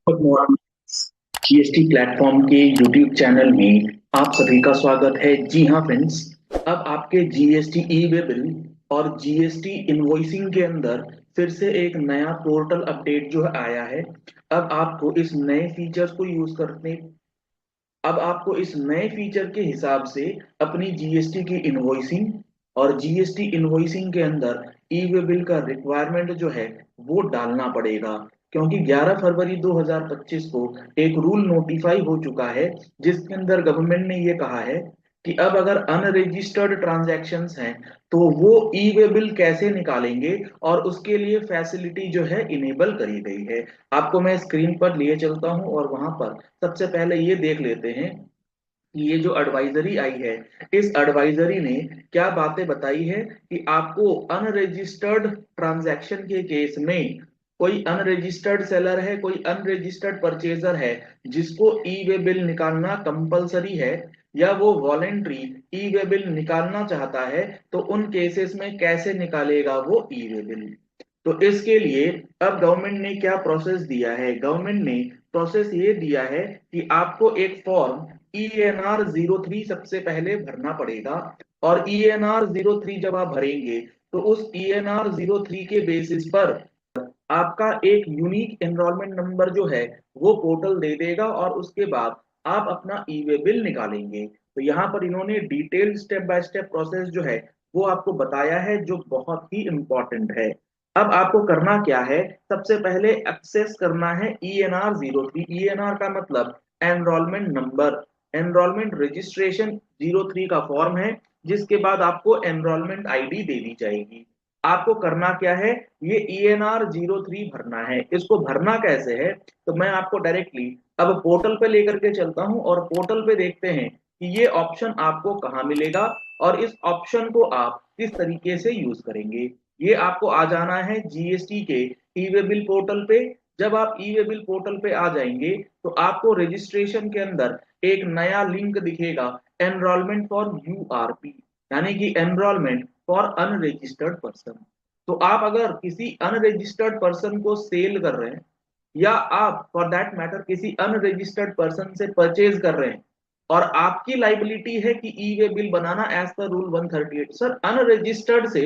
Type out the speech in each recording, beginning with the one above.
Good morning. GST platform के YouTube channel में आप सभी का स्वागत है। जी हाँ फ्रेंड्स, अब आपके जीएसटी ई वे बिल और जीएसटी इनवॉइसिंग के अंदर फिर से एक नया पोर्टल अपडेट जो है आया है। अब आपको इस नए फीचर्स को यूज करने अब आपको इस नए फीचर के हिसाब से अपनी जीएसटी की इनवॉइसिंग और जीएसटी इनवॉइसिंग के अंदर ई वे बिल का रिक्वायरमेंट जो है वो डालना पड़ेगा, क्योंकि 11 फरवरी 2025 को एक रूल नोटिफाई हो चुका है जिसके अंदर गवर्नमेंट ने ये कहा है कि अब अगर अनरजिस्टर्ड ट्रांजैक्शंस हैं तो वो ई वे बिल कैसे निकालेंगे, और उसके लिए फैसिलिटी जो है इनेबल करी गई है। आपको मैं स्क्रीन पर लिए चलता हूं और वहां पर सबसे पहले ये देख लेते हैं कि ये जो एडवाइजरी आई है, इस एडवाइजरी ने क्या बातें बताई है कि आपको अनरजिस्टर्ड ट्रांजैक्शन के केस में कोई अनरजिस्टर्ड सेलर है, कोई अनरजिस्टर्ड परचेजर है जिसको ई वे बिल निकालना कंपलसरी है, या वो वॉलेंट्री ई वे बिल निकालना चाहता है, तो उन केसेस में कैसे निकालेगा वो ई वे बिल। तो इसके लिए अब गवर्नमेंट ने क्या प्रोसेस दिया है, गवर्नमेंट ने प्रोसेस ये दिया है कि आपको एक फॉर्म ENR-03 सबसे पहले भरना पड़ेगा। और ENR-03 जब आप भरेंगे तो उस ENR-03 के बेसिस पर आपका एक यूनिक एनरोलमेंट नंबर जो है वो पोर्टल दे देगा, और उसके बाद आप अपना ई वे बिल निकालेंगे। तो यहाँ पर इन्होंने detail step by step process जो है वो आपको बताया है, जो बहुत ही इंपॉर्टेंट है। अब आपको करना क्या है, सबसे पहले एक्सेस करना है ENR-03। ENR का मतलब एनरोलमेंट नंबर, एनरोलमेंट रजिस्ट्रेशन 03 का फॉर्म है, जिसके बाद आपको एनरोलमेंट आईडी दे दी जाएगी। आपको करना क्या है, ये ENR-03 भरना है। इसको भरना कैसे है, तो मैं आपको डायरेक्टली अब पोर्टल पे लेकर के चलता हूं और पोर्टल पे देखते हैं कि ये ऑप्शन आपको कहाँ मिलेगा और इस ऑप्शन को आप किस तरीके से यूज करेंगे। ये आपको आ जाना है जीएसटी के ई वे बिल पोर्टल पे। जब आप ई वे बिल पोर्टल पे आ जाएंगे तो आपको रजिस्ट्रेशन के अंदर एक नया लिंक दिखेगा, एनरोलमेंट फॉर यूआरपी, यानी कि एनरोलमेंट फॉर अनरजिस्टर्ड पर्सन। तो आप अगर किसी अनरजिस्टर्ड पर्सन को सेल कर रहे हैं, या आप फॉर दैट मैटर किसी अनरजिस्टर्ड पर्सन से परचेज कर रहे हैं, और आपकी लाइबिलिटी है कि ई वे बिल बनाना as per rule 138। Sir, unregistered से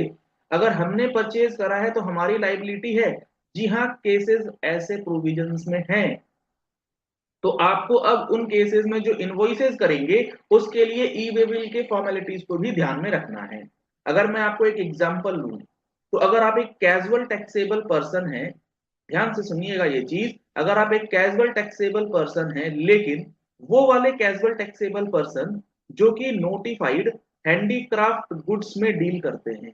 अगर हमने परचेज करा है तो हमारी लाइबिलिटी है। जी हाँ, केसेस ऐसे प्रोविजंस में हैं। तो आपको अब उन केसेस में जो इनवॉइसेस करेंगे उसके लिए ई वे बिल के फॉर्मेलिटीज को भी ध्यान में रखना है। अगर मैं आपको एक एग्जांपल लूं, तो अगर आप एक कैजुअल टैक्सेबल पर्सन है, ध्यान से सुनिएगा ये चीज, अगर आप एक कैजुअल टैक्सेबल पर्सन है, लेकिन वो वाले कैजुअल टैक्सेबल पर्सन जो कि नोटिफाइड हैंडीक्राफ्ट गुड्स में डील करते हैं।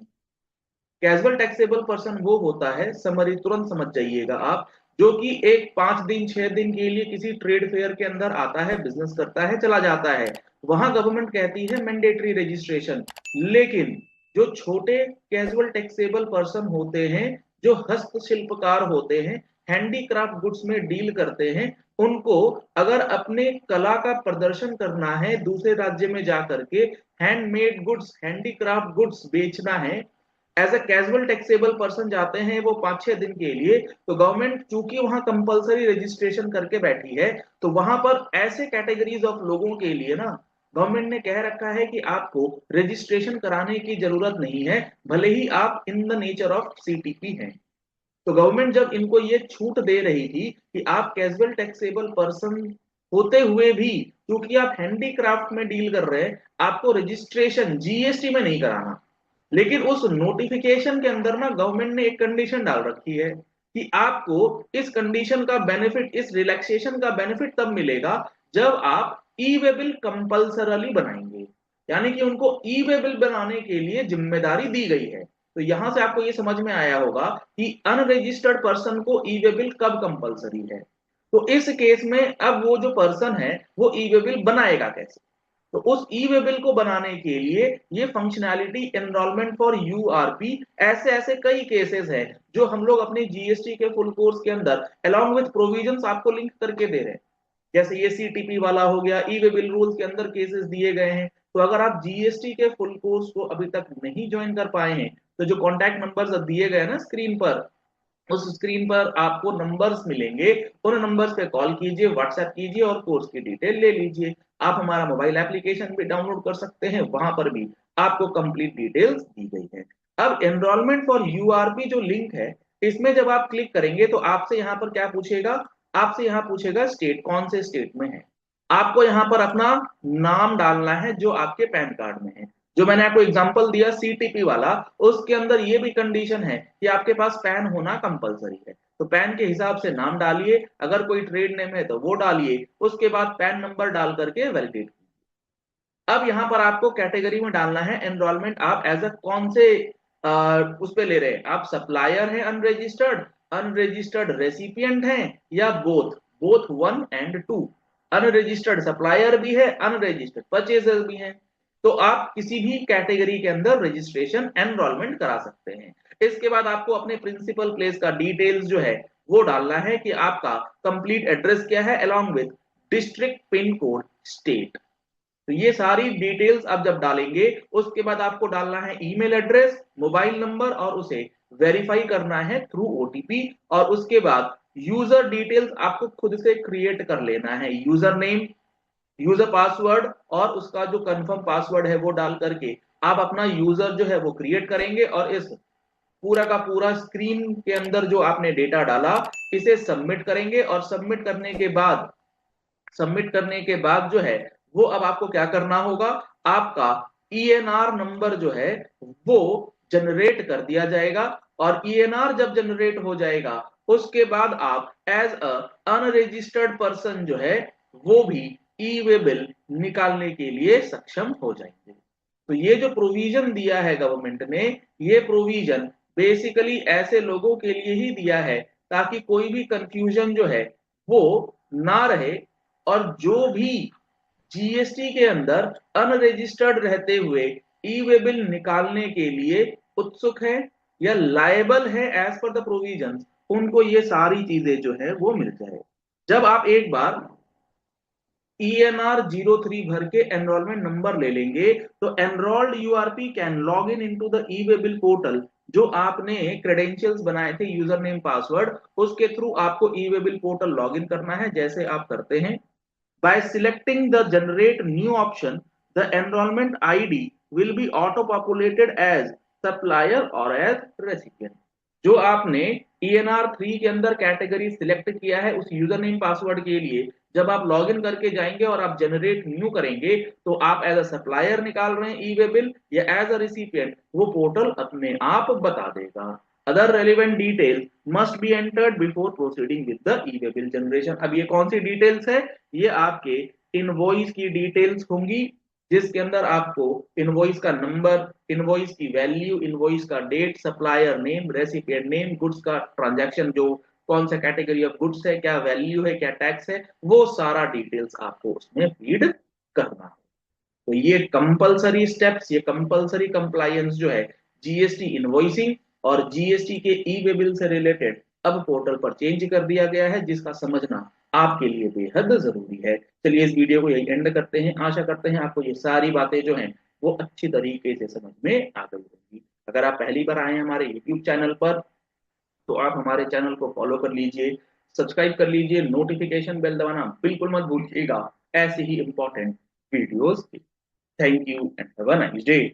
कैजुअल टैक्सेबल पर्सन वो होता है, समरी तुरंत समझ जाइएगा आप, जो कि एक 5 दिन 6 दिन के लिए किसी ट्रेड फेयर के अंदर आता है, बिजनेस करता है, चला जाता है। वहां गवर्नमेंट कहती है मैंडेटरी रजिस्ट्रेशन। लेकिन जो छोटे कैजुअल टैक्सेबल पर्सन होते हैं, जो हस्तशिल्पकार होते हैं, हैंडीक्राफ्ट गुड्स में डील करते हैं, उनको अगर अपने कला का प्रदर्शन करना है, दूसरे राज्य में जाकर के हैंडमेड गुड्स, हैंडीक्राफ्ट गुड्स बेचना है, as a casual taxable person जाते हैं वो 5-6 दिन के लिए, तो गवर्नमेंट चूंकि वहां कंपलसरी रजिस्ट्रेशन करके बैठी है, तो वहां पर ऐसे कैटेगरीज ऑफ लोगों के लिए ना गवर्नमेंट ने कह रखा है कि आपको रजिस्ट्रेशन कराने की जरूरत नहीं है, भले ही आप in the nature of CTP हैं। तो गवर्नमेंट जब इनको ये छूट दे रही थी कि आप कैजुअल टैक्सेबल पर्सन होते हुए भी, क्योंकि आप हैंडीक्राफ्ट में डील कर रहे हैं, आपको रजिस्ट्रेशन जीएसटी में नहीं कराना। लेकिन उस नोटिफिकेशन के अंदर ना गवर्नमेंट ने एक कंडीशन डाल रखी है कि आपको इस कंडीशन का बेनिफिट, इस रिलैक्सेशन का बेनिफिट तब मिलेगा जब आप ई वे बिल कंपल्सरली बनाएंगे। यानी कि उनको ई वे बिल बनाने के लिए जिम्मेदारी दी गई है। तो यहां से आपको ये समझ में आया होगा कि अनरजिस्टर्ड पर्सन को ई वे बिल कब कंपल्सरी है। तो इस केस में अब वो जो पर्सन है वो ई वे बिल बनाएगा कैसे। तो उस ई वे बिल को बनाने के लिए ये फंक्शनैलिटी एनरोलमेंट फॉर यूआरपी, ऐसे ऐसे कई केसेस हैं जो हम लोग अपने जीएसटी के फुल कोर्स के अंदर अलॉन्ग विथ प्रोविजंस आपको लिंक करके दे रहे हैं। जैसे ये सीटीपी वाला हो गया, ई वे बिल रूल्स के अंदर केसेस दिए गए हैं। तो अगर आप जीएसटी के फुल कोर्स को अभी तक नहीं ज्वाइन कर पाए हैं, तो जो कॉन्टैक्ट नंबर्स दिए गए ना स्क्रीन पर, उस स्क्रीन पर आपको नंबर्स मिलेंगे, उन नंबर्स पे कॉल कीजिए, व्हाट्सएप कीजिए और कोर्स की डिटेल ले लीजिए। आप हमारा मोबाइल एप्लीकेशन भी डाउनलोड कर सकते हैं, वहां पर भी आपको कंप्लीट डिटेल्स दी गई है। अब एनरोलमेंट फॉर यूआरपी जो लिंक है, इसमें जब आप क्लिक करेंगे तो आपसे यहाँ पर क्या पूछेगा, आपसे यहाँ पूछेगा स्टेट, कौन से स्टेट में है। आपको यहाँ पर अपना नाम डालना है जो आपके पैन कार्ड में है। जो मैंने आपको एग्जांपल दिया सीटीपी वाला, उसके अंदर ये भी कंडीशन है कि आपके पास पैन होना कंपलसरी है। तो पैन के हिसाब से नाम डालिए, अगर कोई ट्रेड नेम है तो वो डालिए, उसके बाद पैन नंबर डाल करके वैलिडेट। अब यहाँ पर आपको कैटेगरी में डालना है एनरोलमेंट, आप एज अ कौन से उस पे ले रहे हैं, आप सप्लायर हैं अनरजिस्टर्ड, अनरजिस्टर्ड रेसिपिएंट हैं, या बोथ, बोथ 1 और 2। अनरजिस्टर्ड सप्लायर भी है, अनरजिस्टर्ड परचेजर भी है। तो आप किसी भी कैटेगरी के अंदर रजिस्ट्रेशन एनरोलमेंट करा सकते हैं। इसके बाद आपको अपने प्रिंसिपल प्लेस का डिटेल्स जो है वो डालना है कि आपका कंप्लीट एड्रेस क्या है along with district, pin code, state. तो ये सारी डिटेल्स आप जब डालेंगे, उसके बाद आपको डालना है ईमेल एड्रेस, मोबाइल नंबर, और उसे वेरीफाई करना है थ्रू ओटीपी। और उसके बाद यूजर डिटेल्स आपको खुद से क्रिएट कर लेना है, यूजर नेम, यूजर पासवर्ड, और उसका जो कंफर्म पासवर्ड है वो डाल करके आप अपना यूजर जो है वो क्रिएट करेंगे। और इस पूरा का पूरा स्क्रीन के अंदर जो आपने डेटा डाला, इसे सबमिट करेंगे। और सबमिट करने के बाद जो है वो अब आपको क्या करना होगा, आपका ईएनआर नंबर जो है वो जनरेट कर दिया जाएगा। और ईएनआर जब जनरेट हो जाएगा, उसके बाद आप एज अ अनरजिस्टर्ड पर्सन जो है वो भी ई वे बिल निकालने के लिए सक्षम हो जाएंगे। तो ये जो प्रोविजन दिया है गवर्नमेंट ने, ये प्रोविजन बेसिकली ऐसे लोगों के लिए ही दिया है ताकि कोई भी कंफ्यूजन जो है वो ना रहे। और जो भी जीएसटी के अंदर अनरजिस्टर्ड रहते हुए ई वे बिल निकालने के लिए उत्सुक है या लायबल है एज पर द प्रोविजंस, उनको ये सारी चीजें जो है वो मिल जाए। जब आप एक बार ENR 03 भर के एनरोलमेंट नंबर ले लेंगे, तो enrolled URP can log in into the e way bill portal. जो आपने क्रेडेंशियल्स बनाए थे, यूजर नेम पासवर्ड, उसके थ्रू आपको e way bill portal log in करना है, जैसे आप करते हैं। By selecting the generate new option, the enrollment ID will be auto-populated as supplier or as recipient। जो आपने ENR 3 के अंदर कैटेगरी सिलेक्ट किया है उस यूजर नेम पासवर्ड के लिए, जब आप लॉग इन करके जाएंगे और आप जनरेट न्यू करेंगे, तो आप एज अ सप्लायर निकाल रहे हैं ई वे बिल या एज अ रिसिपिएंट, वो पोर्टल अपने आप बता देगा। Other relevant detail must be entered before proceeding with the e way bill generation. अब ये कौन सी डिटेल्स है, ये आपके इनवॉइस की डिटेल्स होंगी, जिसके अंदर आपको इनवॉइस का नंबर, इनवॉइस की वैल्यू, इनवॉइस का date, supplier name, recipient name, goods का ट्रांजैक्शन, जो कौन सा कैटेगरी ऑफ गुड्स है, क्या वैल्यू है, क्या टैक्स है, वो सारा डिटेल्स आपको उसमें फीड करना है। तो ये कंपलसरी स्टेप्स, ये कंपलसरी कंप्लायंस जो है जीएसटी इनवॉइसिंग और जीएसटी के ई वे बिल से रिलेटेड अब पोर्टल पर चेंज कर दिया गया है, जिसका समझना आपके लिए बेहद जरूरी है। चलिए इस वीडियो को यही एंड करते हैं। आशा करते हैं आपको ये सारी बातें जो हैं वो अच्छी तरीके से समझ में आ गई होंगी। अगर आप पहली बार आए हैं हमारे यूट्यूब चैनल पर, तो आप हमारे चैनल को फॉलो कर लीजिए, सब्सक्राइब कर लीजिए, नोटिफिकेशन बेल दबाना बिल्कुल मत भूलिएगा ऐसे ही इंपॉर्टेंट वीडियोस के। Thank you and have a nice day.